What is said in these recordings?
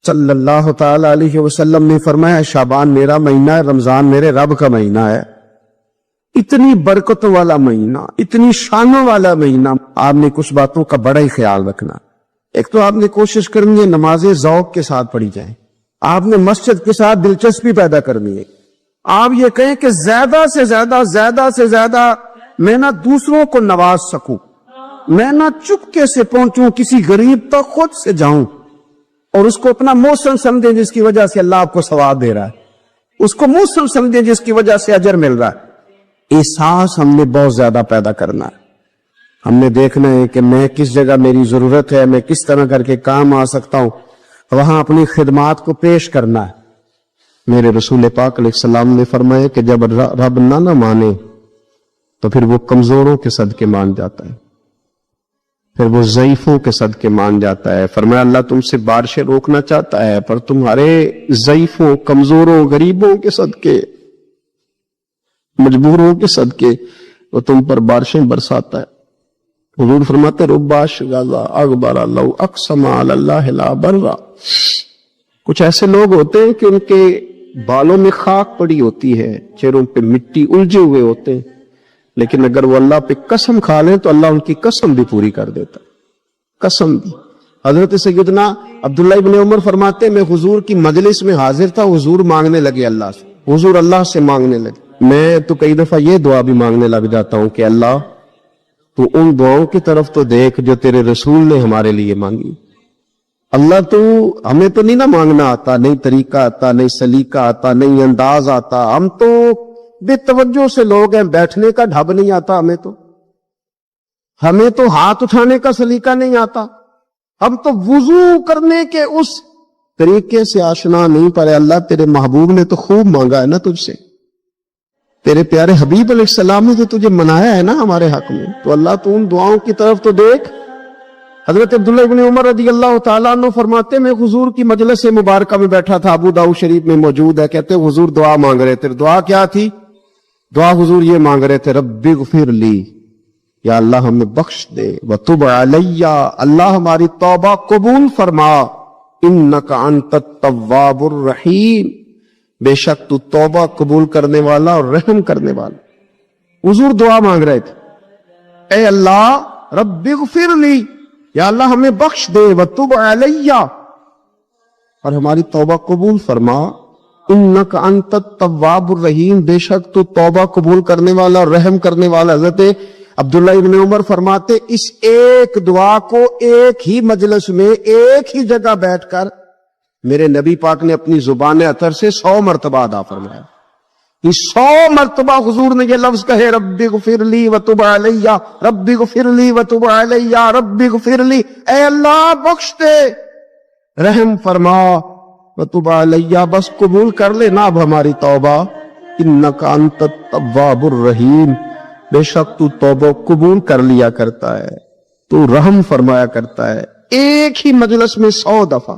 صلی اللہ تعالی علیہ وسلم نے فرمایا شعبان میرا مہینہ ہے، رمضان میرے رب کا مہینہ ہے۔ اتنی برکتوں والا مہینہ، اتنی شانوں والا مہینہ، آپ نے کچھ باتوں کا بڑا ہی خیال رکھنا۔ ایک تو آپ نے کوشش کرنی ہے نمازیں ذوق کے ساتھ پڑھی جائیں، آپ نے مسجد کے ساتھ دلچسپی پیدا کرنی ہے۔ آپ یہ کہیں کہ زیادہ سے زیادہ میں نہ دوسروں کو نواز سکوں، میں نہ چپکے سے پہنچوں کسی غریب تک، خود سے جاؤں اور اس کو اپنا محسن سمجھیں جس کی وجہ سے اللہ آپ کو ثواب دے رہا ہے، اس کو محسن سمجھیں جس کی وجہ سے اجر مل رہا ہے۔ احساس ہم نے بہت زیادہ پیدا کرنا ہے۔ ہم نے دیکھنا ہے کہ میں کس جگہ میری ضرورت ہے، میں کس طرح کر کے کام آ سکتا ہوں، وہاں اپنی خدمات کو پیش کرنا ہے۔ میرے رسول پاک علیہ السلام نے فرمایا کہ جب رب نہ مانے تو پھر وہ کمزوروں کے صدقے مان جاتا ہے، پھر وہ ضعیفوں کے صدقے مان جاتا ہے۔ فرمایا اللہ تم سے بارشیں روکنا چاہتا ہے، پر تمہارے ضعیفوں، کمزوروں، غریبوں کے صدقے، مجبوروں کے صدقے وہ تم پر بارشیں برساتا ہے۔ حضور فرماتے رب اشغالا اغبر لو اقسم علی اللہ لا برا۔ کچھ ایسے لوگ ہوتے ہیں کہ ان کے بالوں میں خاک پڑی ہوتی ہے، چہروں پہ مٹی الجھے ہوئے ہوتے ہیں، لیکن اگر وہ اللہ پہ قسم کھا لیں تو اللہ ان کی قسم بھی پوری کر دیتا ہے، قسم بھی۔ حضرت سیدنا عبداللہ ابن عمر فرماتے میں حضور کی مجلس میں حاضر تھا، حضور مانگنے لگے اللہ سے، حضور اللہ سے مانگنے لگے۔ میں تو کئی دفعہ یہ دعا بھی مانگنے لگ جاتا ہوں کہ اللہ تو ان دعاؤں کی طرف تو دیکھ جو تیرے رسول نے ہمارے لیے مانگی۔ اللہ تو ہمیں تو نہیں نہ مانگنا آتا، نہیں طریقہ آتا، نہیں سلیقہ آتا، نہیں انداز آتا، ہم تو بے توجہ سے لوگ ہیں، بیٹھنے کا ڈھب نہیں آتا ہمیں تو ہاتھ اٹھانے کا سلیقہ نہیں آتا، ہم تو وضو کرنے کے اس طریقے سے آشنا نہیں۔ پر اللہ تیرے محبوب نے تو خوب مانگا ہے نا تجھ سے، تیرے پیارے حبیب علیہ السلام نے تو تجھے منایا ہے نا ہمارے حق میں، تو اللہ تو ان دعاؤں کی طرف تو دیکھ۔ حضرت عبداللہ ابن عمر رضی اللہ تعالیٰ عنہ فرماتے میں حضور کی مجلس مبارکہ میں بیٹھا تھا، ابو داؤد شریف میں موجود ہے، کہتے حضور دعا مانگ رہے تھے۔ دعا کیا تھی؟ دعا حضور یہ مانگ رہے تھے رب اغفر لی، یا اللہ ہمیں بخش دے، وتب علی، اللہ ہماری توبہ قبول فرما، انک انت التواب الرحیم، بے شک تو توبہ قبول کرنے والا اور رحم کرنے والا۔ حضور دعا مانگ رہے تھے، اے اللہ رب اغفر لی، یا اللہ ہمیں بخش دے، وتب علی، اور ہماری توبہ قبول فرما، انک انت التواب الرحیم، بے شک تو توبہ قبول کرنے والا اور رحم کرنے والا۔ حضرت عبداللہ ابن عمر فرماتے اس ایک دعا کو ایک ہی مجلس میں ایک ہی جگہ بیٹھ کر میرے نبی پاک نے اپنی زبان اطہر سے 100 مرتبہ ادا فرمایا۔ یہ 100 مرتبہ حضور نے یہ لفظ کہے رب اغفر لی وتب علی، رب اغفر لی وتب علی، رب اغفر لی، اے اللہ بخش دے، رحم فرما، وتب علی، بس قبول کر لے نا اب ہماری توبہ، انک انت التواب الرحیم، بے شک تو توبہ قبول کر لیا کرتا ہے، تو رحم فرمایا کرتا ہے۔ ایک ہی مجلس میں 100 دفعہ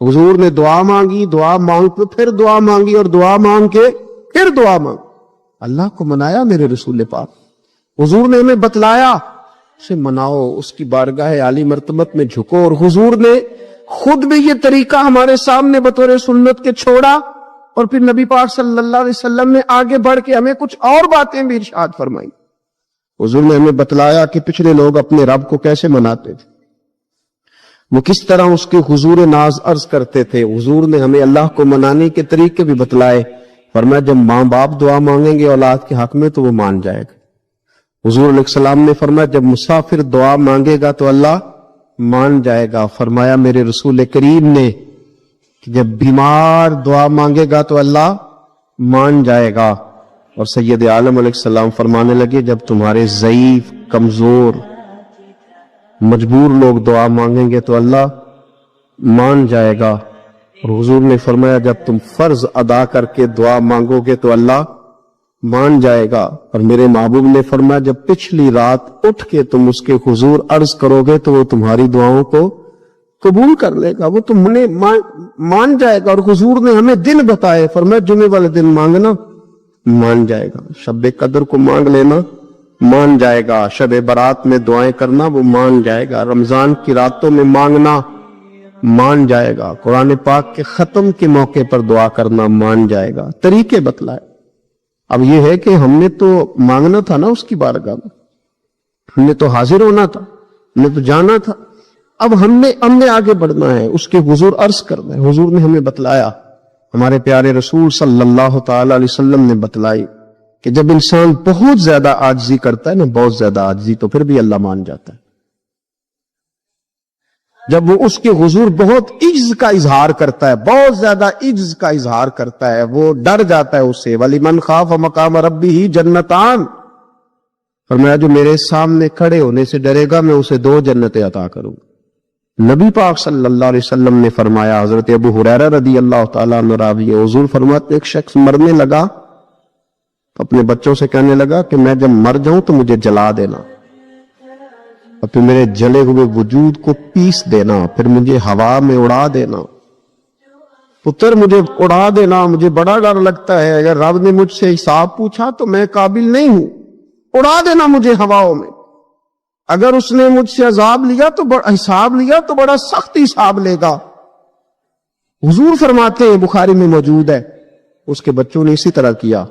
حضور نے دعا مانگی، دعا مانگ کے پھر دعا مانگی، اور دعا مانگ کے پھر دعا مانگ، اللہ کو منایا میرے رسول پاک۔ حضور نے ہمیں بتلایا اسے مناؤ، اس کی بارگاہ عالی مرتبت میں جھکو، اور حضور نے خود بھی یہ طریقہ ہمارے سامنے بطور سنت کے چھوڑا، اور پھر نبی پاک صلی اللہ علیہ وسلم نے آگے بڑھ کے ہمیں کچھ اور باتیں بھی ارشاد فرمائی۔ حضور نے ہمیں بتلایا کہ پچھلے لوگ اپنے رب کو کیسے مناتے تھے، وہ کس طرح اس کے حضور ناز عرض کرتے تھے۔ حضور نے ہمیں اللہ کو منانے کے طریقے بھی بتلائے، فرمایا جب ماں باپ دعا مانگیں گے اولاد کے حق میں تو وہ مان جائے گا۔ حضور علیہ السلام نے فرمایا جب مسافر دعا مانگے گا تو اللہ مان جائے گا۔ فرمایا میرے رسول کریم نے کہ جب بیمار دعا مانگے گا تو اللہ مان جائے گا۔ اور سید عالم علیہ السلام فرمانے لگے جب تمہارے ضعیف، کمزور، مجبور لوگ دعا مانگیں گے تو اللہ مان جائے گا۔ اور حضور نے فرمایا جب تم فرض ادا کر کے دعا مانگو گے تو اللہ مان جائے گا۔ اور میرے محبوب نے فرمایا جب پچھلی رات اٹھ کے تم اس کے حضور عرض کرو گے تو وہ تمہاری دعاؤں کو قبول کر لے گا، وہ تم نے مان جائے گا۔ اور حضور نے ہمیں دن بتائے، فرمایا جمعے والے دن مانگنا مان جائے گا، شب قدر کو مانگ لینا مان جائے گا، شب برات میں دعائیں کرنا وہ مان جائے گا، رمضان کی راتوں میں مانگنا مان جائے گا، قرآن پاک کے ختم کے موقع پر دعا کرنا مان جائے گا، طریقے بتلائے۔ اب یہ ہے کہ ہم نے تو مانگنا تھا نا اس کی بارگاہ میں، ہم نے تو حاضر ہونا تھا، ہم نے تو جانا تھا، اب ہم نے آگے بڑھنا ہے، اس کے حضور عرض کرنا ہے۔ حضور نے ہمیں بتلایا، ہمارے پیارے رسول صلی اللہ تعالی علیہ وسلم نے بتلائی کہ جب انسان بہت زیادہ عاجزی کرتا ہے نا، بہت زیادہ عاجزی، تو پھر بھی اللہ مان جاتا ہے۔ جب وہ اس کے حضور بہت عجز کا اظہار کرتا ہے، بہت زیادہ عجز کا اظہار کرتا ہے، وہ ڈر جاتا ہے اس سے۔ وَلِمَنْ خَافَ مَقَامَ رَبِّهِ جَنَّتَانِ، فرمایا جو میرے سامنے کھڑے ہونے سے ڈرے گا میں اسے 2 جنتیں عطا کروں۔ نبی پاک صلی اللہ علیہ وسلم نے فرمایا، حضرت ابو ہریرہ رضی اللہ تعالیٰ عنہ راوی ہے، حضور فرماتے ایک شخص مرنے لگا تو اپنے بچوں سے کہنے لگا کہ میں جب مر جاؤں تو مجھے جلا دینا، اور پھر میرے جلے ہوئے وجود کو پیس دینا، پھر مجھے ہوا میں اڑا دینا، پتر مجھے اڑا دینا، مجھے بڑا ڈر لگتا ہے، اگر رب نے مجھ سے حساب پوچھا تو میں قابل نہیں ہوں، اڑا دینا مجھے ہواؤں میں، اگر اس نے مجھ سے عذاب لیا تو حساب لیا تو بڑا سخت حساب لے گا۔ حضور فرماتے ہیں، بخاری میں موجود ہے، اس کے بچوں نے اسی طرح کیا،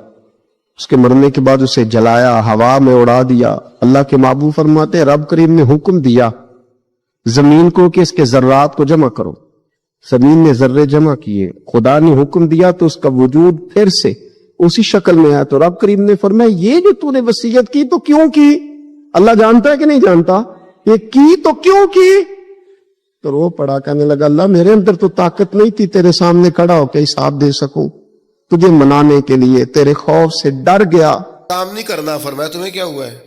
اس کے مرنے کے بعد اسے جلایا، ہوا میں اڑا دیا۔ اللہ کے محبوب فرماتے ہیں رب کریم نے حکم دیا زمین کو کہ اس کے ذرات کو جمع کرو، زمین نے ذرے جمع کیے، خدا نے حکم دیا تو اس کا وجود پھر سے اسی شکل میں آیا، تو رب کریم نے فرمایا یہ جو تو نے وصیت کی تو کیوں کی؟ اللہ جانتا ہے کہ نہیں جانتا؟ یہ کی تو کیوں کی؟ تو رو پڑا، کہنے لگا اللہ میرے اندر تو طاقت نہیں تھی تیرے سامنے کھڑا ہو کے حساب دے سکوں، تجھے منانے کے لیے تیرے خوف سے ڈر گیا۔ کام نہیں کرنا۔ فرمایا تمہیں کیا ہوا ہے؟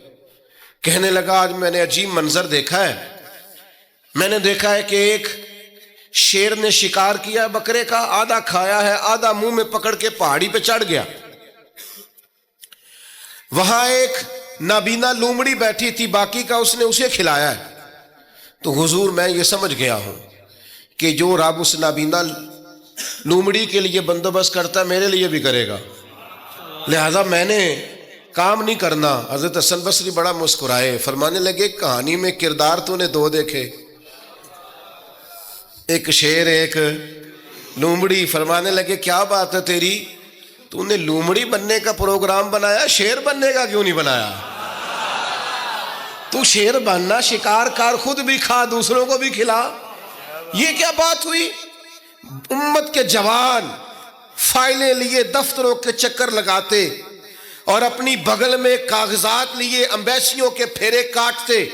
کہنے لگا آج میں نے عجیب منظر دیکھا ہے، میں نے دیکھا ہے کہ ایک شیر نے شکار کیا بکرے کا، آدھا کھایا ہے، آدھا منہ میں پکڑ کے پہاڑی پہ چڑھ گیا، وہاں ایک نابینا لومڑی بیٹھی تھی، باقی کا اس نے اسے کھلایا ہے۔ تو حضور میں یہ سمجھ گیا ہوں کہ جو رب اس نابینا لومڑی کے لیے بندوبست کرتا ہے میرے لیے بھی کرے گا، لہذا میں نے کام نہیں کرنا۔ حضرت حسن بصری بڑا مسکرائے، فرمانے لگے کہانی میں کردار تو نے 2 دیکھے، ایک شیر ایک لومڑی۔ فرمانے لگے کیا بات ہے تیری، تو نے لومڑی بننے کا پروگرام بنایا، شیر بننے کا کیوں نہیں بنایا؟ تو شیر بننا، شکار کر، خود بھی کھا دوسروں کو بھی کھلا۔ یہ کیا بات ہوئی؟ امت کے جوان فائلیں لیے دفتروں کے چکر لگاتے اور اپنی بغل میں کاغذات لیے امبیسیوں کے پھیرے کاٹتے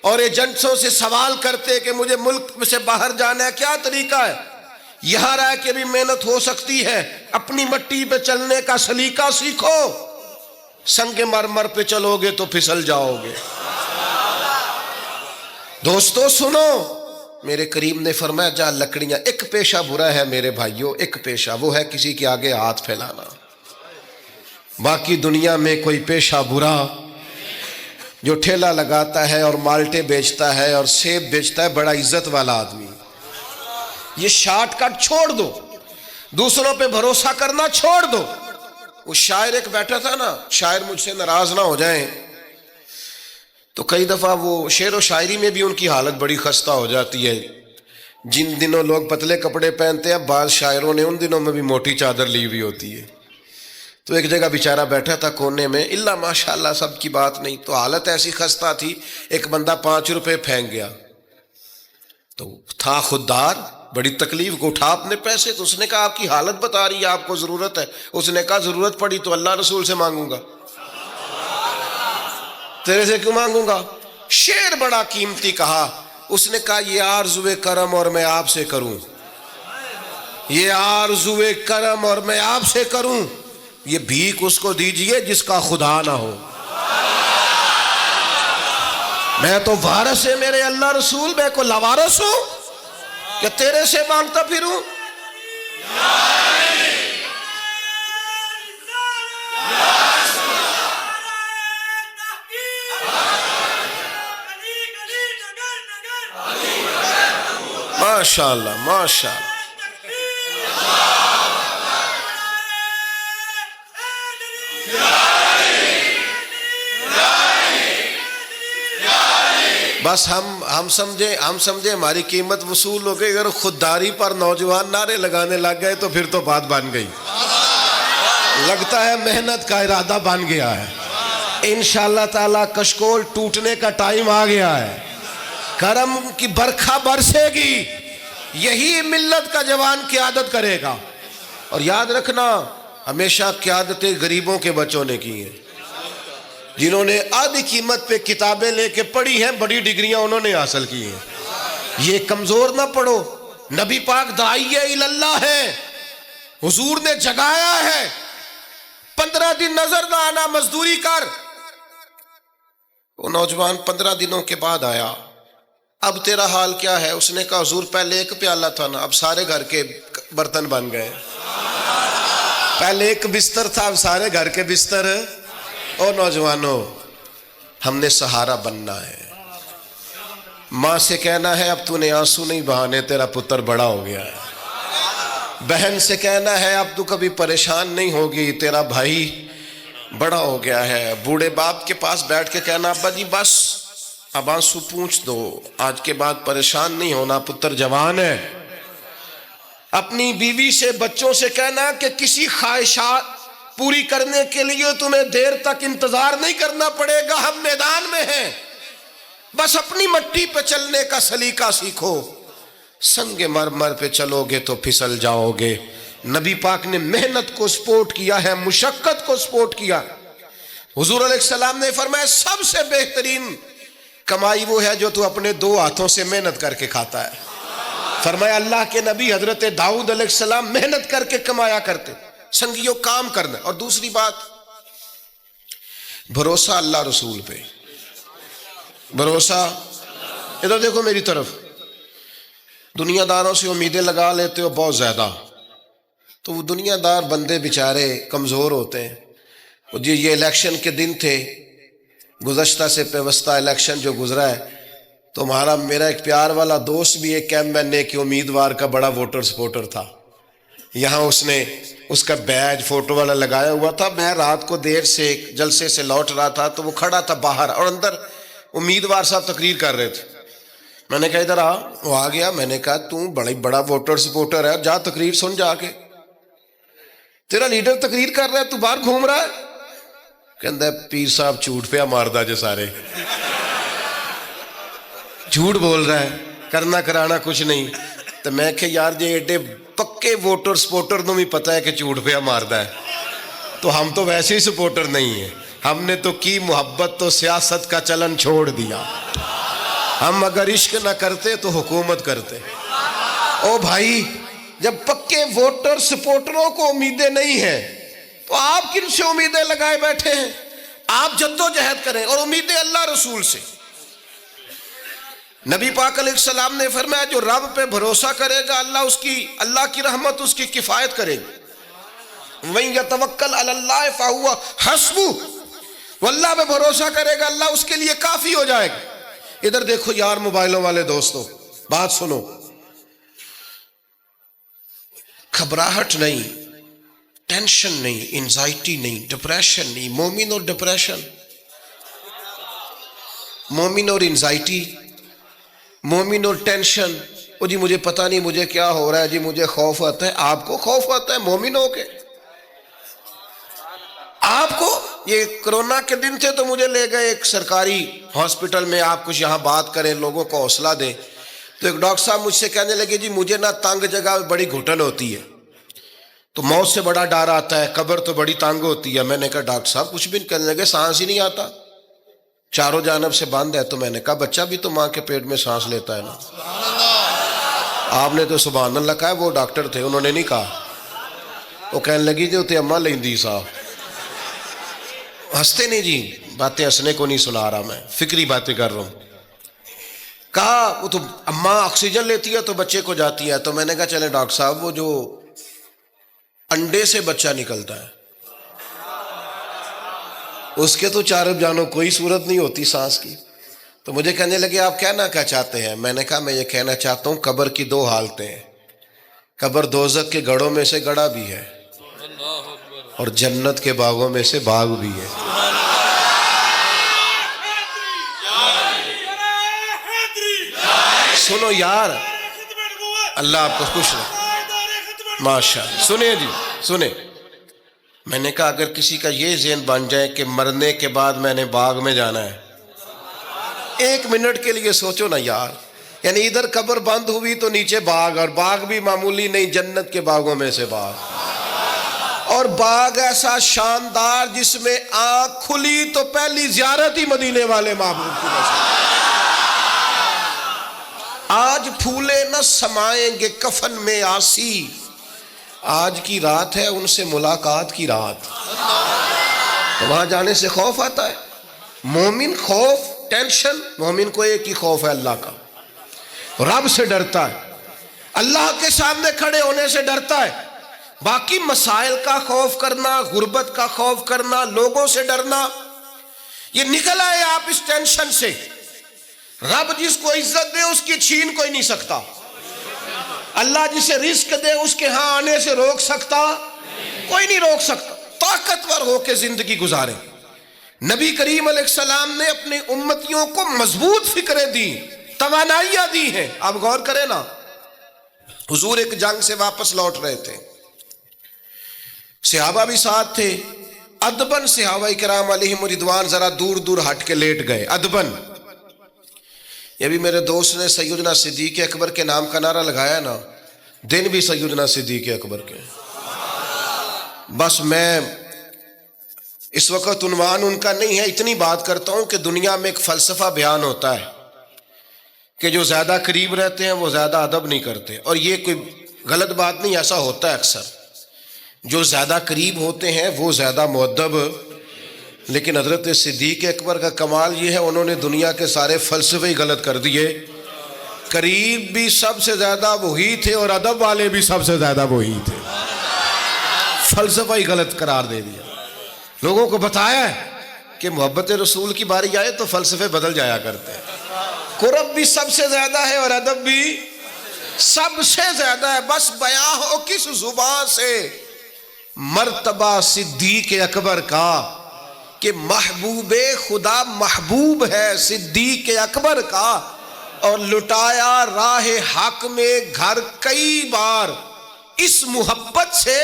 اور ایجنٹوں سے سوال کرتے کہ مجھے ملک سے باہر جانا ہے، کیا طریقہ ہے؟ یہاں رہ کے بھی محنت ہو سکتی ہے، اپنی مٹی پہ چلنے کا سلیقہ سیکھو، سنگ مرمر پہ چلو گے تو پھسل جاؤ گے۔ دوستو سنو، میرے کریم نے فرمایا جا لکڑیاں، ایک پیشہ برا ہے میرے بھائیوں، ایک پیشہ وہ ہے کسی کے آگے ہاتھ پھیلانا، باقی دنیا میں کوئی پیشہ برا جو ٹھیلا لگاتا ہے اور مالٹے بیچتا ہے اور سیب بیچتا ہے، بڑا عزت والا آدمی، یہ شارٹ کٹ چھوڑ دو، دوسروں پہ بھروسہ کرنا چھوڑ دو۔ وہ شاعر ایک بیٹھا تھا نا، شاعر مجھ سے ناراض نہ ہو جائیں، تو کئی دفعہ وہ شعر و شاعری میں بھی ان کی حالت بڑی خستہ ہو جاتی ہے۔ جن دنوں لوگ پتلے کپڑے پہنتے ہیں، بعض شاعروں نے ان دنوں میں بھی موٹی چادر لی ہوئی ہوتی ہے۔ تو ایک جگہ بیچارہ بیٹھا تھا کونے میں، اللہ ماشاءاللہ سب کی بات نہیں، تو حالت ایسی خستہ تھی، ایک بندہ 5 روپے پھینک گیا، تو تھا خوددار، بڑی تکلیف کو اٹھا اپنے پیسے، تو اس نے کہا آپ کی حالت بتا رہی ہے، آپ کو ضرورت ہے۔ اس نے کہا ضرورت پڑی تو اللہ رسول سے مانگوں گا، تیرے سے کیوں مانگوں گا؟ شعر بڑا قیمتی کہا، اس نے کہا یہ آرزوئے کرم اور میں آپ سے کروں، یہ آرزوئے کرم اور میں آپ سے کروں، یہ بھیک اس کو دیجئے جس کا خدا نہ ہو۔ میں تو وارث ہے میرے اللہ رسول، میں کو لاوارث ہوں کہ تیرے سے مانگتا پھروں؟ ماشاءاللہ ماشاءاللہ۔ بس ہم سمجھے ہماری قیمت وصول ہو گئی. اگر خودداری پر نوجوان نعرے لگانے لگ گئے تو پھر تو بات بن گئی. لگتا ہے محنت کا ارادہ بن گیا ہے. انشاءاللہ تعالی کشکول ٹوٹنے کا ٹائم آ گیا ہے. کرم کی برکھا برسے گی. یہی ملت کا جوان قیادت کرے گا. اور یاد رکھنا ہمیشہ قیادتیں غریبوں کے بچوں نے کی ہیں. جنہوں نے آدھی قیمت پہ کتابیں لے کے پڑھی ہیں, بڑی ڈگریاں انہوں نے حاصل کی ہیں. یہ کمزور نہ پڑھو. نبی پاک داعیہ اللہ ہے, حضور نے جگایا ہے. 15 دن نظر نہ آنا, مزدوری کر. وہ نوجوان 15 دنوں کے بعد آیا. اب تیرا حال کیا ہے؟ اس نے کہا حضور پہلے ایک پیالہ تھا نا, اب سارے گھر کے برتن بن گئے. پہلے ایک بستر تھا, اب سارے گھر کے بستر. او نوجوانوں, ہم نے سہارا بننا ہے. ماں سے کہنا ہے اب تو نے آنسو نہیں بہانے, تیرا پتر بڑا ہو گیا ہے. بہن سے کہنا ہے اب تو کبھی پریشان نہیں ہوگی, تیرا بھائی بڑا ہو گیا ہے. بوڑھے باپ کے پاس بیٹھ کے کہنا ابا جی بس اب آنسو پوچھ دو, آج کے بعد پریشان نہیں ہونا, پتر جوان ہے. اپنی بیوی سے بچوں سے کہنا کہ کسی خواہشات پوری کرنے کے لیے تمہیں دیر تک انتظار نہیں کرنا پڑے گا, ہم میدان میں ہیں. بس اپنی مٹی پہ چلنے کا سلیقہ سیکھو. سنگ مرمر پہ چلو گے تو پھسل جاؤ گے. نبی پاک نے محنت کو سپورٹ کیا ہے, مشقت کو سپورٹ کیا. حضور علیہ السلام نے فرمایا سب سے بہترین کمائی وہ ہے جو تو اپنے 2 ہاتھوں سے محنت کر کے کھاتا ہے. فرمایا اللہ کے نبی حضرت داؤد علیہ السلام محنت کر کے کمایا کرتے. سنگیوں کام کرنا. اور دوسری بات بھروسہ اللہ رسول پہ. بھروسہ, ادھر دیکھو میری طرف. دنیا داروں سے امیدیں لگا لیتے ہو بہت زیادہ, تو وہ دنیا دار بندے بیچارے کمزور ہوتے ہیں. جی یہ الیکشن کے دن تھے, گزشتہ سے پیوستہ الیکشن جو گزرا ہے, تو میرا ایک پیار والا دوست بھی ایک ایم کے امیدوار کا بڑا ووٹر سپورٹر تھا. یہاں اس نے اس کا بیج فوٹو والا لگایا ہوا تھا. میں رات کو دیر سے جلسے سے لوٹ رہا تھا تو وہ کھڑا تھا باہر, اور اندر امیدوار صاحب تقریر کر رہے تھے. میں نے کہا ادھر آ. وہ آ گیا. میں نے کہا تو بڑا ووٹر سپورٹر ہے, جا تقریر سن جا کے. تیرا لیڈر تقریر کر رہا ہے, تو باہر گھوم رہا ہے. کہندا ہے پیر صاحب جھوٹ پہ ماردا جو سارے جھوٹ بول رہا ہے, کرنا کرانا کچھ نہیں. تو میں کہ یار جی ایڈے پکے ووٹر سپورٹر نو بھی پتا ہے کہ جھوٹ پہ ماردا ہے, تو ہم تو ویسے ہی سپورٹر نہیں ہیں. ہم نے تو کی محبت تو سیاست کا چلن چھوڑ دیا. ہم اگر عشق نہ کرتے تو حکومت کرتے. او بھائی, جب پکے ووٹر سپورٹروں کو امیدیں نہیں ہیں تو آپ کن سے امیدیں لگائے بیٹھے ہیں؟ آپ جدوجہد کریں, اور امیدیں اللہ رسول سے. نبی پاک علیہ السلام نے فرمایا جو رب پہ بھروسہ کرے گا اللہ کی رحمت اس کی کفایت کرے گی. وَإِن يَتَوَكَّلْ عَلَى اللَّهِ فَهُوَ حَسْبُهُ, وہ اللہ پہ بھروسہ کرے گا اللہ اس کے لیے کافی ہو جائے گا. ادھر دیکھو یار موبائلوں والے دوستو, بات سنو. گھبراہٹ نہیں, ٹینشن نہیں, انزائٹی نہیں, ڈپریشن نہیں. مومن اور ڈپریشن, مومن اور انزائٹی, مومن اور ٹینشن. او جی مجھے پتہ نہیں مجھے کیا ہو رہا ہے, جی مجھے خوف آتا ہے. آپ کو خوف آتا ہے مومن ہو کے؟ آپ کو یہ کرونا کے دن تھے تو مجھے لے گئے ایک سرکاری ہاسپٹل میں, آپ کچھ یہاں بات کریں, لوگوں کو حوصلہ دیں. تو ایک ڈاکٹر صاحب مجھ سے کہنے لگے جی مجھے نہ تنگ جگہ بڑی گھٹن ہوتی ہے, تو موت سے بڑا ڈر آتا ہے, قبر تو بڑی تنگ ہوتی ہے. میں نے کہا ڈاکٹر صاحب کچھ بھی. کہنے لگے سانس ہی نہیں آتا, چاروں جانب سے بند ہے. تو میں نے کہا بچہ بھی تو ماں کے پیٹ میں سانس لیتا ہے نا. آپ نے تو سبحان اللہ کہا. وہ ڈاکٹر تھے, انہوں نے نہیں کہا. وہ کہنے لگی جو تے اماں لیندی صاحب. ہنستے نہیں جی, باتیں ہنسنے کو نہیں سنا رہا, میں فکری باتیں کر رہا ہوں. کہا وہ تو اماں آکسیجن لیتی ہے تو بچے کو جاتی ہے. تو میں نے کہا چلے ڈاکٹر صاحب وہ جو انڈے سے بچہ نکلتا ہے اس کے تو چارب جانو کوئی صورت نہیں ہوتی سانس کی. تو مجھے کہنے لگے آپ کہنا کیا چاہتے ہیں؟ میں نے کہا میں یہ کہنا چاہتا ہوں قبر کی 2 حالتیں ہیں. قبر دوزخ کے گڑھوں میں سے گڑھا بھی ہے اور جنت کے باغوں میں سے باغ بھی ہے. سنو یار, اللہ آپ کو خوش رکھے ماشاء اللہ. سنیں جی سنیں, میں نے کہا اگر کسی کا یہ ذہن بن جائے کہ مرنے کے بعد میں نے باغ میں جانا ہے, 1 منٹ کے لیے سوچو نا یار, یعنی ادھر قبر بند ہوئی تو نیچے باغ, اور باغ بھی معمولی نہیں, جنت کے باغوں میں سے باغ, اور باغ ایسا شاندار جس میں آنکھ کھلی تو پہلی زیارت ہی مدینے والے محبوب کی نصیب. آج پھولے نہ سمائیں گے کفن میں آسی, آج کی رات ہے ان سے ملاقات کی رات. تو وہاں جانے سے خوف آتا ہے. مومن خوف ٹینشن, مومن کو ایک ہی خوف ہے اللہ کا, رب سے ڈرتا ہے, اللہ کے سامنے کھڑے ہونے سے ڈرتا ہے. باقی مسائل کا خوف کرنا, غربت کا خوف کرنا, لوگوں سے ڈرنا, یہ نکل آئے آپ اس ٹینشن سے. رب جس کو عزت دے اس کی چھین کوئی نہیں سکتا. اللہ جسے رزق دے اس کے ہاں آنے سے روک سکتا کوئی نہیں روک سکتا. طاقتور ہو کے زندگی گزارے. نبی کریم علیہ السلام نے اپنی امتیوں کو مضبوط فکریں دی, توانائیاں دی ہیں. آپ غور کریں نا, حضور ایک جنگ سے واپس لوٹ رہے تھے, صحابہ بھی ساتھ تھے. ادبن صحابہ کرام علیہم رضوان ذرا دور دور ہٹ کے لیٹ گئے, ادبن. یہ بھی میرے دوست نے سیدنا صدیق اکبر کے نام کا نعرہ لگایا نا, دن بھی سیدنا صدیق اکبر کے. بس میں اس وقت عنوان ان کا نہیں ہے, اتنی بات کرتا ہوں کہ دنیا میں ایک فلسفہ بیان ہوتا ہے کہ جو زیادہ قریب رہتے ہیں وہ زیادہ ادب نہیں کرتے, اور یہ کوئی غلط بات نہیں, ایسا ہوتا ہے اکثر. جو زیادہ قریب ہوتے ہیں وہ زیادہ مؤدب. لیکن حضرت صدیق اکبر کا کمال یہ ہے, انہوں نے دنیا کے سارے فلسفے ہی غلط کر دیے. قریب بھی سب سے زیادہ وہی تھے اور ادب والے بھی سب سے زیادہ وہی تھے. فلسفہ ہی غلط قرار دے دیا. لوگوں کو بتایا ہے کہ محبت رسول کی باری آئے تو فلسفے بدل جایا کرتے ہیں. قرب بھی سب سے زیادہ ہے اور ادب بھی سب سے زیادہ ہے. بس بیان ہو کس زبان سے مرتبہ صدیق اکبر کا کہ محبوب خدا محبوب ہے صدیق اکبر کا, اور لٹایا راہ حق میں گھر کئی بار اس محبت سے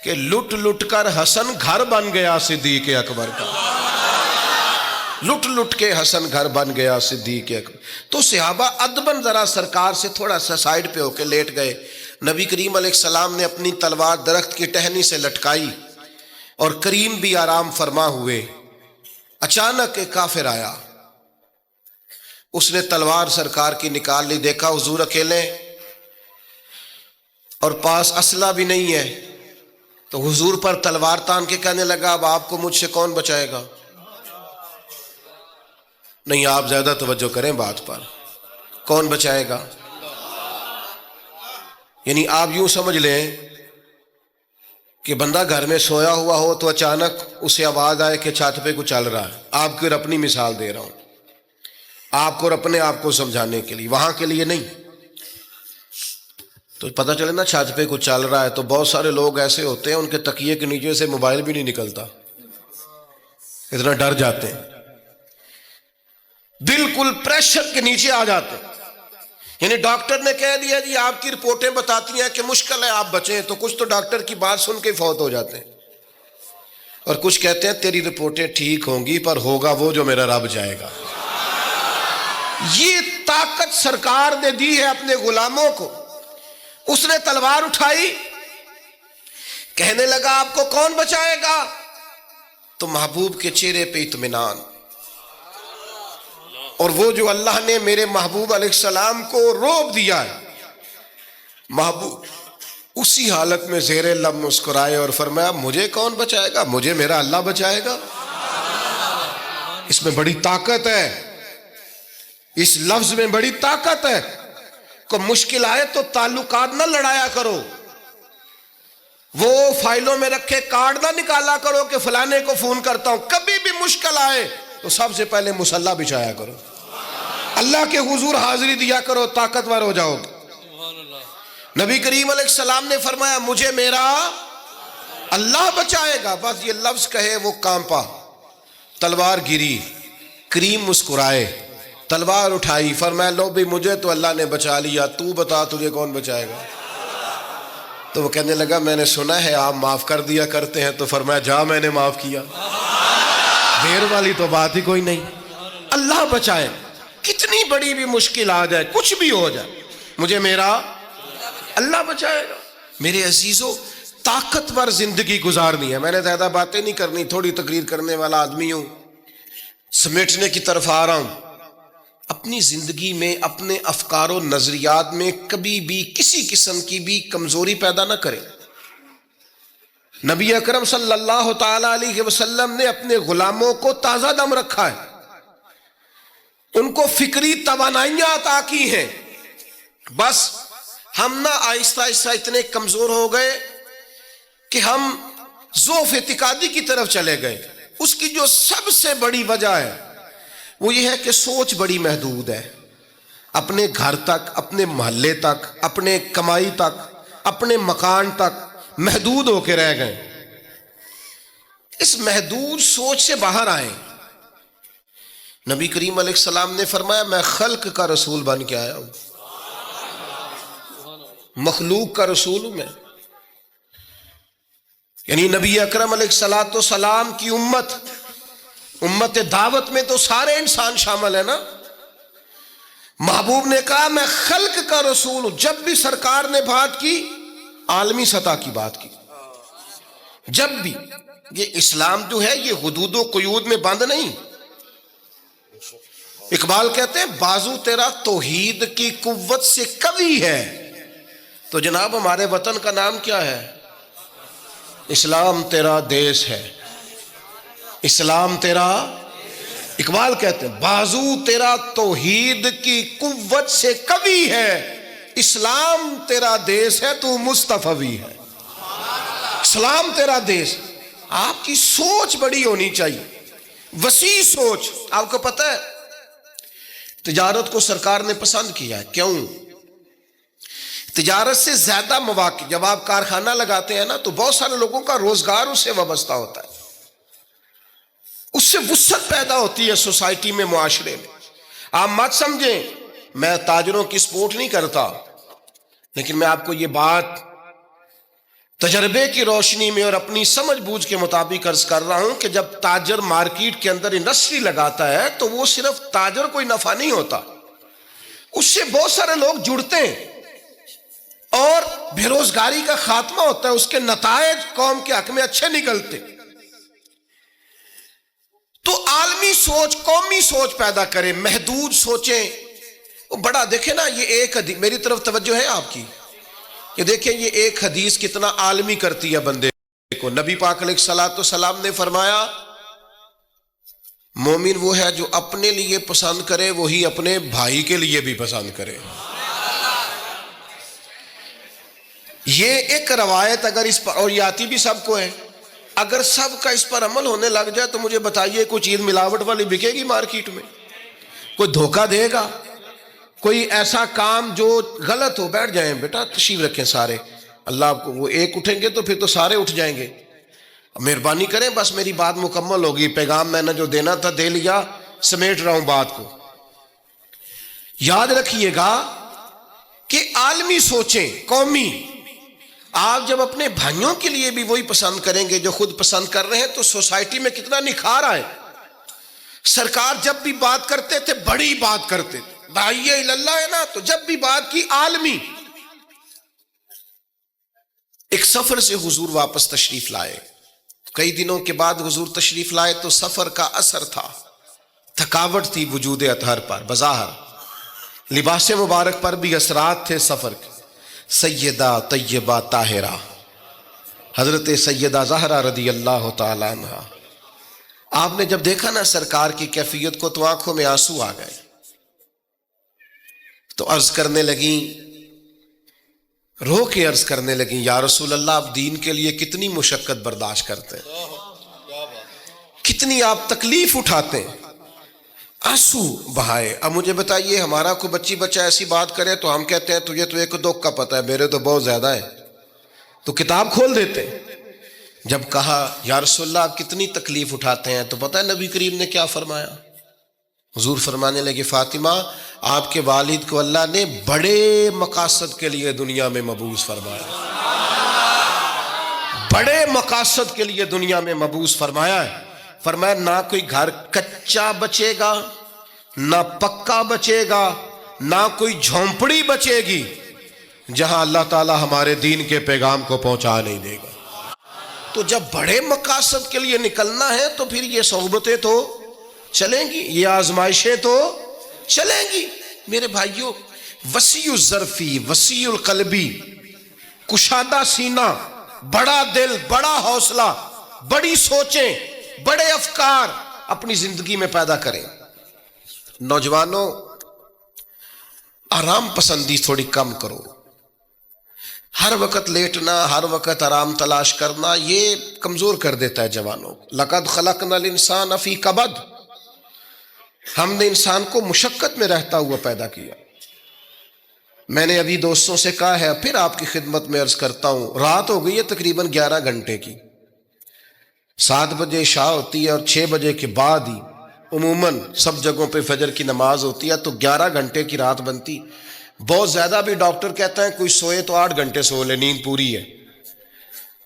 کہ لٹ لٹ کر حسن گھر بن گیا صدیق اکبر کا. لٹ لٹ کے حسن گھر بن گیا صدیق اکبر. تو صحابہ ادبن ذرا سرکار سے تھوڑا سا سائڈ پہ ہو کے لیٹ گئے. نبی کریم علیہ السلام نے اپنی تلوار درخت کی ٹہنی سے لٹکائی اور کریم بھی آرام فرما ہوئے. اچانک ایک کافر آیا, اس نے تلوار سرکار کی نکال لی. دیکھا حضور اکیلے اور پاس اسلحہ بھی نہیں ہے, تو حضور پر تلوار تان کے کہنے لگا اب آپ کو مجھ سے کون بچائے گا. نہیں, آپ زیادہ توجہ کریں بات پر, کون بچائے گا. یعنی آپ یوں سمجھ لیں کہ بندہ گھر میں سویا ہوا ہو تو اچانک اسے آواز آئے کہ چھت پہ کچھ چل رہا ہے. آپ کو اپنی مثال دے رہا ہوں, آپ کو اپنے آپ کو سمجھانے کے لیے, وہاں کے لیے نہیں. تو پتہ چلے نا چھت پہ کچھ چل رہا ہے, تو بہت سارے لوگ ایسے ہوتے ہیں ان کے تکیے کے نیچے سے موبائل بھی نہیں نکلتا, اتنا ڈر جاتے ہیں, بالکل پریشر کے نیچے آ جاتے ہیں. یعنی ڈاکٹر نے کہہ دیا جی آپ کی رپورٹیں بتاتی ہیں کہ مشکل ہے آپ بچیں, تو کچھ تو ڈاکٹر کی بات سن کے فوت ہو جاتے ہیں, اور کچھ کہتے ہیں تیری رپورٹیں ٹھیک ہوں گی پر ہوگا وہ جو میرا رب جائے گا. یہ طاقت سرکار نے دی ہے اپنے غلاموں کو. اس نے تلوار اٹھائی, کہنے لگا آپ کو کون بچائے گا. تو محبوب کے چہرے پہ اطمینان, اور وہ جو اللہ نے میرے محبوب علیہ السلام کو روب دیا ہے, محبوب اسی حالت میں زیر لب مسکرائے اور فرمایا مجھے کون بچائے گا, مجھے میرا اللہ بچائے گا. اس میں بڑی طاقت ہے, اس لفظ میں بڑی طاقت ہے. کوئی مشکل آئے تو تعلقات نہ لڑایا کرو, وہ فائلوں میں رکھے کارڈ نہ نکالا کرو کہ فلانے کو فون کرتا ہوں. کبھی بھی مشکل آئے تو سب سے پہلے مصلی بچھایا کرو, اللہ کے حضور حاضری دیا کرو, طاقتور ہو جاؤ. نبی کریم علیہ السلام نے فرمایا مجھے میرا اللہ بچائے گا. بس یہ لفظ کہے وہ کانپا, تلوار گری, کریم مسکرائے, تلوار اٹھائی، فرمایا لو بھی مجھے تو اللہ نے بچا لیا، تو بتا تجھے کون بچائے گا؟ تو وہ کہنے لگا میں نے سنا ہے آپ معاف کر دیا کرتے ہیں، تو فرمایا جا میں نے معاف کیا، دیر والی تو بات ہی کوئی نہیں۔ اللہ بچائے، کتنی بڑی بھی مشکل آ جائے، کچھ بھی ہو جائے، مجھے میرا اللہ بچائے گا۔ میرے عزیزو، طاقتور زندگی گزارنی ہے۔ میں نے زیادہ باتیں نہیں کرنی، تھوڑی تقریر کرنے والا آدمی ہوں، سمیٹنے کی طرف آ رہا ہوں۔ اپنی زندگی میں اپنے افکار و نظریات میں کبھی بھی کسی قسم کی بھی کمزوری پیدا نہ کریں۔ نبی اکرم صلی اللہ تعالی علیہ وسلم نے اپنے غلاموں کو تازہ دم رکھا ہے، ان کو فکری توانائیاں عطا کی ہیں، بس ہم نہ آہستہ آہستہ اتنے کمزور ہو گئے کہ ہم ضعف اعتقادی کی طرف چلے گئے۔ اس کی جو سب سے بڑی وجہ ہے وہ یہ ہے کہ سوچ بڑی محدود ہے، اپنے گھر تک، اپنے محلے تک، اپنے کمائی تک، اپنے مکان تک محدود ہو کے رہ گئے۔ اس محدود سوچ سے باہر آئیں۔ نبی کریم علیہ السلام نے فرمایا میں خلق کا رسول بن کے آیا ہوں، مخلوق کا رسول ہوں میں۔ یعنی نبی اکرم علیہ السلام کی امت دعوت میں تو سارے انسان شامل ہیں نا۔ محبوب نے کہا میں خلق کا رسول ہوں۔ جب بھی سرکار نے بات کی عالمی سطح کی بات کی، جب بھی۔ یہ اسلام جو ہے یہ حدود و قیود میں بند نہیں۔ اقبال کہتے ہیں بازو تیرا توحید کی قوت سے قوی ہے، تو جناب ہمارے وطن کا نام کیا ہے؟ اسلام تیرا دیس ہے، اسلام تیرا۔ اقبال کہتے ہیں بازو تیرا توحید کی قوت سے قوی ہے، اسلام تیرا دیس ہے، تو مصطفی ہے۔ اسلام تیرا دیس۔ آپ کی سوچ بڑی ہونی چاہیے، وسیع سوچ۔ آپ کو پتہ ہے تجارت کو سرکار نے پسند کیا ہے، کیوں؟ تجارت سے زیادہ مواقع، جب آپ کارخانہ لگاتے ہیں نا تو بہت سارے لوگوں کا روزگار اس سے وابستہ ہوتا ہے، اس سے وسعت پیدا ہوتی ہے سوسائٹی میں، معاشرے میں۔ آپ مت سمجھیں میں تاجروں کی سپورٹ نہیں کرتا، لیکن میں آپ کو یہ بات تجربے کی روشنی میں اور اپنی سمجھ بوجھ کے مطابق عرض کر رہا ہوں کہ جب تاجر مارکیٹ کے اندر انڈسٹری لگاتا ہے تو وہ صرف تاجر کوئی نفع نہیں ہوتا، اس سے بہت سارے لوگ جڑتے ہیں اور بے روزگاری کا خاتمہ ہوتا ہے، اس کے نتائج قوم کے حق میں اچھے نکلتے۔ تو عالمی سوچ، قومی سوچ پیدا کریں، محدود سوچیں۔ وہ بڑا دیکھیں نا، یہ ایک حدیث میری طرف توجہ ہے آپ کی، یہ دیکھیں یہ ایک حدیث کتنا عالمی کرتی ہے بندے کو۔ نبی پاک علیہ السلام نے فرمایا مومن وہ ہے جو اپنے لیے پسند کرے وہی اپنے بھائی کے لیے بھی پسند کرے۔ یہ ایک روایت اگر اس پر، اور یہ آتی بھی سب کو ہے، اگر سب کا اس پر عمل ہونے لگ جائے تو مجھے بتائیے کوئی چیز ملاوٹ والی بکے گی مارکیٹ میں؟ کوئی دھوکہ دے گا؟ کوئی ایسا کام جو غلط ہو؟ بیٹھ جائیں بیٹا، تشریف رکھیں سارے، اللہ آپ کو، وہ ایک اٹھیں گے تو پھر تو سارے اٹھ جائیں گے۔ مہربانی کریں، بس میری بات مکمل ہوگی، پیغام میں نے جو دینا تھا دے لیا، سمیٹ رہا ہوں بات کو۔ یاد رکھیے گا کہ عالمی سوچیں، قومی۔ آپ جب اپنے بھائیوں کے لیے بھی وہی پسند کریں گے جو خود پسند کر رہے ہیں تو سوسائٹی میں کتنا نکھار آئے۔ سرکار جب بھی بات کرتے تھے بڑی بات کرتے تھے، داعیہ اللہ ہے نا، تو جب بھی بات کی عالمی۔ ایک سفر سے حضور واپس تشریف لائے، کئی دنوں کے بعد حضور تشریف لائے تو سفر کا اثر تھا، تھکاوٹ تھی وجود اطہر پر، بظاہر لباس مبارک پر بھی اثرات تھے سفر کے۔ سیدہ طیبہ طاہرہ حضرت سیدہ زہرا رضی اللہ تعالی عنہ، آپ نے جب دیکھا نا سرکار کی کیفیت کو تو آنکھوں میں آنسو آ گئے، تو عرض کرنے لگیں، رو کے عرض کرنے لگیں، یا رسول اللہ آپ دین کے لیے کتنی مشقت برداشت کرتے ہیں، کتنی آپ تکلیف اٹھاتے ہیں، آنسو بہائے۔ اب مجھے بتائیے ہمارا کوئی بچی بچہ ایسی بات کرے تو ہم کہتے ہیں تجھے تو ایک دکھ کا پتہ ہے، میرے تو بہت زیادہ ہے، تو کتاب کھول دیتے ہیں۔ جب کہا یا رسول اللہ آپ کتنی تکلیف اٹھاتے ہیں تو پتہ ہے نبی کریم نے کیا فرمایا؟ حضور فرمانے لگے فاطمہ آپ کے والد کو اللہ نے بڑے مقاصد کے لیے دنیا میں مبعوث فرمایا، بڑے مقاصد کے لیے دنیا میں مبعوث فرمایا ہے۔ فرمایا نہ کوئی گھر کچا بچے گا، نہ پکا بچے گا، نہ کوئی جھونپڑی بچے گی جہاں اللہ تعالی ہمارے دین کے پیغام کو پہنچا نہیں دے گا۔ تو جب بڑے مقاصد کے لیے نکلنا ہے تو پھر یہ صحبتیں تو چلیں گی، یہ آزمائشیں تو چلیں گی۔ میرے بھائیوں، وسیع الظرفی، وسیع القلبی، کشادہ سینہ، بڑا دل، بڑا حوصلہ، بڑی سوچیں، بڑے افکار اپنی زندگی میں پیدا کریں۔ نوجوانوں، آرام پسندی تھوڑی کم کرو۔ ہر وقت لیٹنا، ہر وقت آرام تلاش کرنا، یہ کمزور کر دیتا ہے جوانوں۔ لقد خلقنا الانسان فی کبد، ہم نے انسان کو مشقت میں رہتا ہوا پیدا کیا۔ میں نے ابھی دوستوں سے کہا ہے، پھر آپ کی خدمت میں عرض کرتا ہوں، رات ہو گئی ہے تقریباً 11 گھنٹے کی، 7 بجے عشاء ہوتی ہے اور 6 بجے کے بعد ہی عموماً سب جگہوں پہ فجر کی نماز ہوتی ہے، تو 11 گھنٹے کی رات بنتی۔ بہت زیادہ بھی ڈاکٹر کہتا ہے کوئی سوئے تو 8 گھنٹے سو لے، نیند پوری ہے۔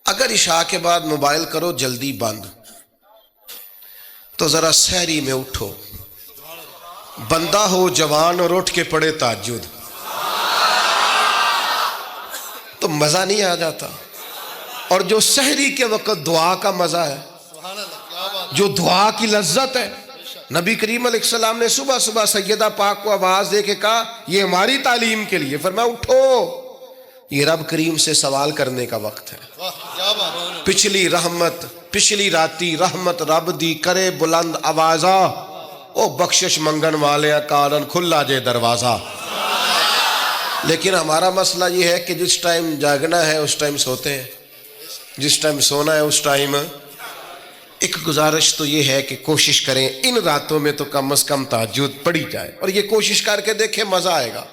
اگر عشاء کے بعد موبائل کرو جلدی بند، تو ذرا سحری میں اٹھو، بندہ ہو جوان اور اٹھ کے پڑھے تہجد، تو مزہ نہیں آ جاتا؟ اور جو سحری کے وقت دعا کا مزہ ہے، جو دعا کی لذت ہے، نبی کریم علیہ السلام نے صبح صبح سیدہ پاک کو آواز دے کے کہا یہ ہماری تعلیم کے لیے، فرمایا اٹھو، یہ رب کریم سے سوال کرنے کا وقت ہے۔ پچھلی رحمت، پچھلی راتی رحمت رب دی کرے بلند آوازہ، او بخشش منگن والے کارن کھلا جے دروازہ۔ لیکن ہمارا مسئلہ یہ ہے کہ جس ٹائم جاگنا ہے اس ٹائم سوتے ہیں، جس ٹائم سونا ہے اس ٹائم۔ ایک گزارش تو یہ ہے کہ کوشش کریں ان راتوں میں تو کم از کم تہجد پڑھی جائے، اور یہ کوشش کر کے دیکھیں مزہ آئے گا۔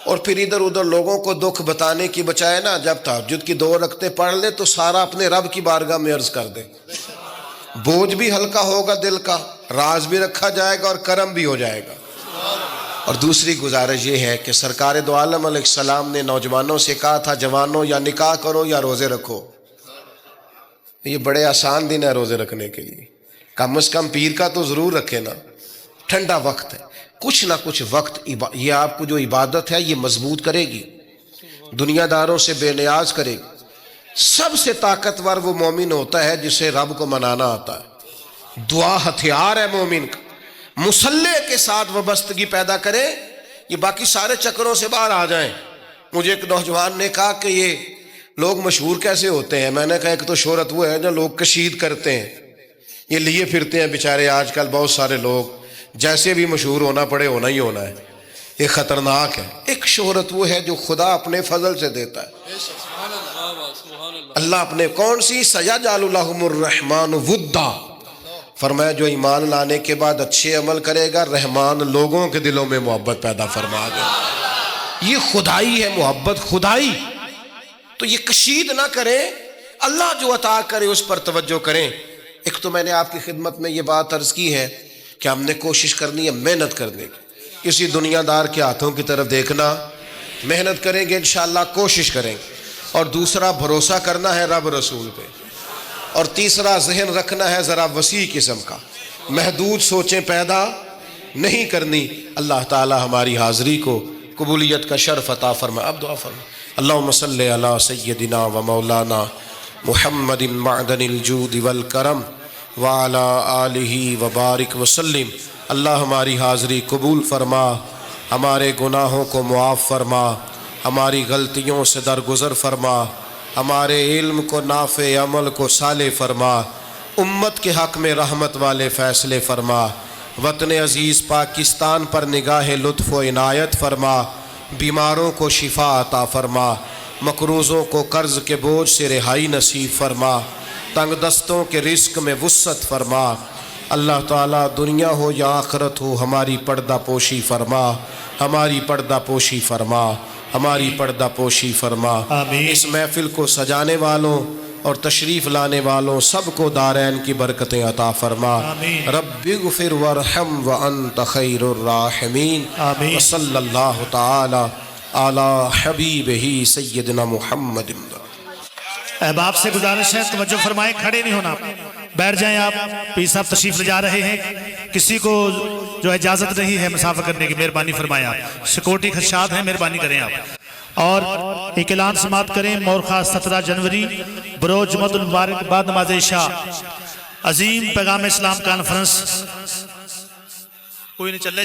اور پھر ادھر ادھر لوگوں کو دکھ بتانے کی بچائے نا، جب تہجد کی 2 رکعتیں پڑھ لے تو سارا اپنے رب کی بارگاہ میں عرض کر دے، بوجھ بھی ہلکا ہوگا دل کا، راز بھی رکھا جائے گا اور کرم بھی ہو جائے گا۔ اور دوسری گزارش یہ ہے کہ سرکار دو عالم علیہ السلام نے نوجوانوں سے کہا تھا جوانوں یا نکاح کرو یا روزے رکھو۔ یہ بڑے آسان دن ہے روزے رکھنے کے لیے، کم از کم پیر کا تو ضرور رکھے نا، ٹھنڈا وقت ہے، کچھ نہ کچھ وقت یہ آپ کو جو عبادت ہے یہ مضبوط کرے گی، دنیا داروں سے بے نیاز کرے گی۔ سب سے طاقتور وہ مومن ہوتا ہے جسے رب کو منانا آتا ہے، دعا ہتھیار ہے مومن کا، مسلح کے ساتھ وابستگی پیدا کرے، یہ باقی سارے چکروں سے باہر آ جائیں۔ مجھے ایک نوجوان نے کہا کہ یہ لوگ مشہور کیسے ہوتے ہیں؟ میں نے کہا ایک تو شہرت وہ ہے جو لوگ کشید کرتے ہیں، یہ لیے پھرتے ہیں بیچارے آج کل بہت سارے لوگ، جیسے بھی مشہور ہونا پڑے ہونا ہی ہونا ہے، یہ خطرناک ہے۔ ایک شہرت وہ ہے جو خدا اپنے فضل سے دیتا ہے، اللہ اپنے کون سی سیجعل لہم الرحمن ودا، فرمایا جو ایمان لانے کے بعد اچھے عمل کرے گا رحمان لوگوں کے دلوں میں محبت پیدا فرما دے۔ یہ خدائی ہے، محبت خدائی۔ تو یہ کشید نہ کریں، اللہ جو عطا کرے اس پر توجہ کریں۔ ایک تو میں نے آپ کی خدمت میں یہ بات عرض کی ہے کہ ہم نے کوشش کرنی ہے محنت کرنے کی، کسی دنیا دار کے ہاتھوں کی طرف دیکھنا، محنت کریں گے انشاءاللہ، کوشش کریں گے۔ اور دوسرا بھروسہ کرنا ہے رب رسول پہ، اور تیسرا ذہن رکھنا ہے ذرا وسیع قسم کا، محدود سوچیں پیدا نہیں کرنی۔ اللہ تعالی ہماری حاضری کو قبولیت کا شرف عطا فرمائے۔ اب دعا فرمائے۔ اللہم صلی علی سیدنا و مولانا محمد معدن الجود والکرم وعلی آلہ وبارک وسلم۔ اللہ ہماری حاضری قبول فرما، ہمارے گناہوں کو معاف فرما، ہماری غلطیوں سے درگزر فرما، ہمارے علم کو نافع، عمل کو صالح فرما، امت کے حق میں رحمت والے فیصلے فرما، وطن عزیز پاکستان پر نگاہ لطف و عنایت فرما، بیماروں کو شفا عطا فرما، مقروضوں کو قرض کے بوجھ سے رہائی نصیب فرما، تنگ دستوں کے رزق میں وسعت فرما۔ اللہ تعالیٰ دنیا ہو یا آخرت ہو ہماری پردہ پوشی فرما، ہماری پردہ پوشی فرما، ہماری پردہ پوشی فرما۔ آمین۔ اس محفل کو سجانے والوں اور تشریف لانے والوں سب کو دارین کی برکتیں عطا فرما. رب اغفر وارحم وانت خیر الراحمین. وصلی اللہ تعالی علی حبیبہ سیدنا محمد. احباب سے گزارش ہے توجہ فرمائیں، کھڑے نہیں ہونا، بیٹھ جائیں. آپ پیر صاحب تشریف لے جا رہے ہیں، کسی کو جو اجازت نہیں ہے مسافہ کرنے کی مہربانی فرمائیں. آپ سیکورٹی خدشات ہیں، مہربانی کریں آپ. اور ایک اعلان سماعت کریں. مورخہ 17 جنوری بروز جمعۃ المبارک بعد نماز عشاء عظیم پیغام اسلام کانفرنس. کوئی نہیں، چلے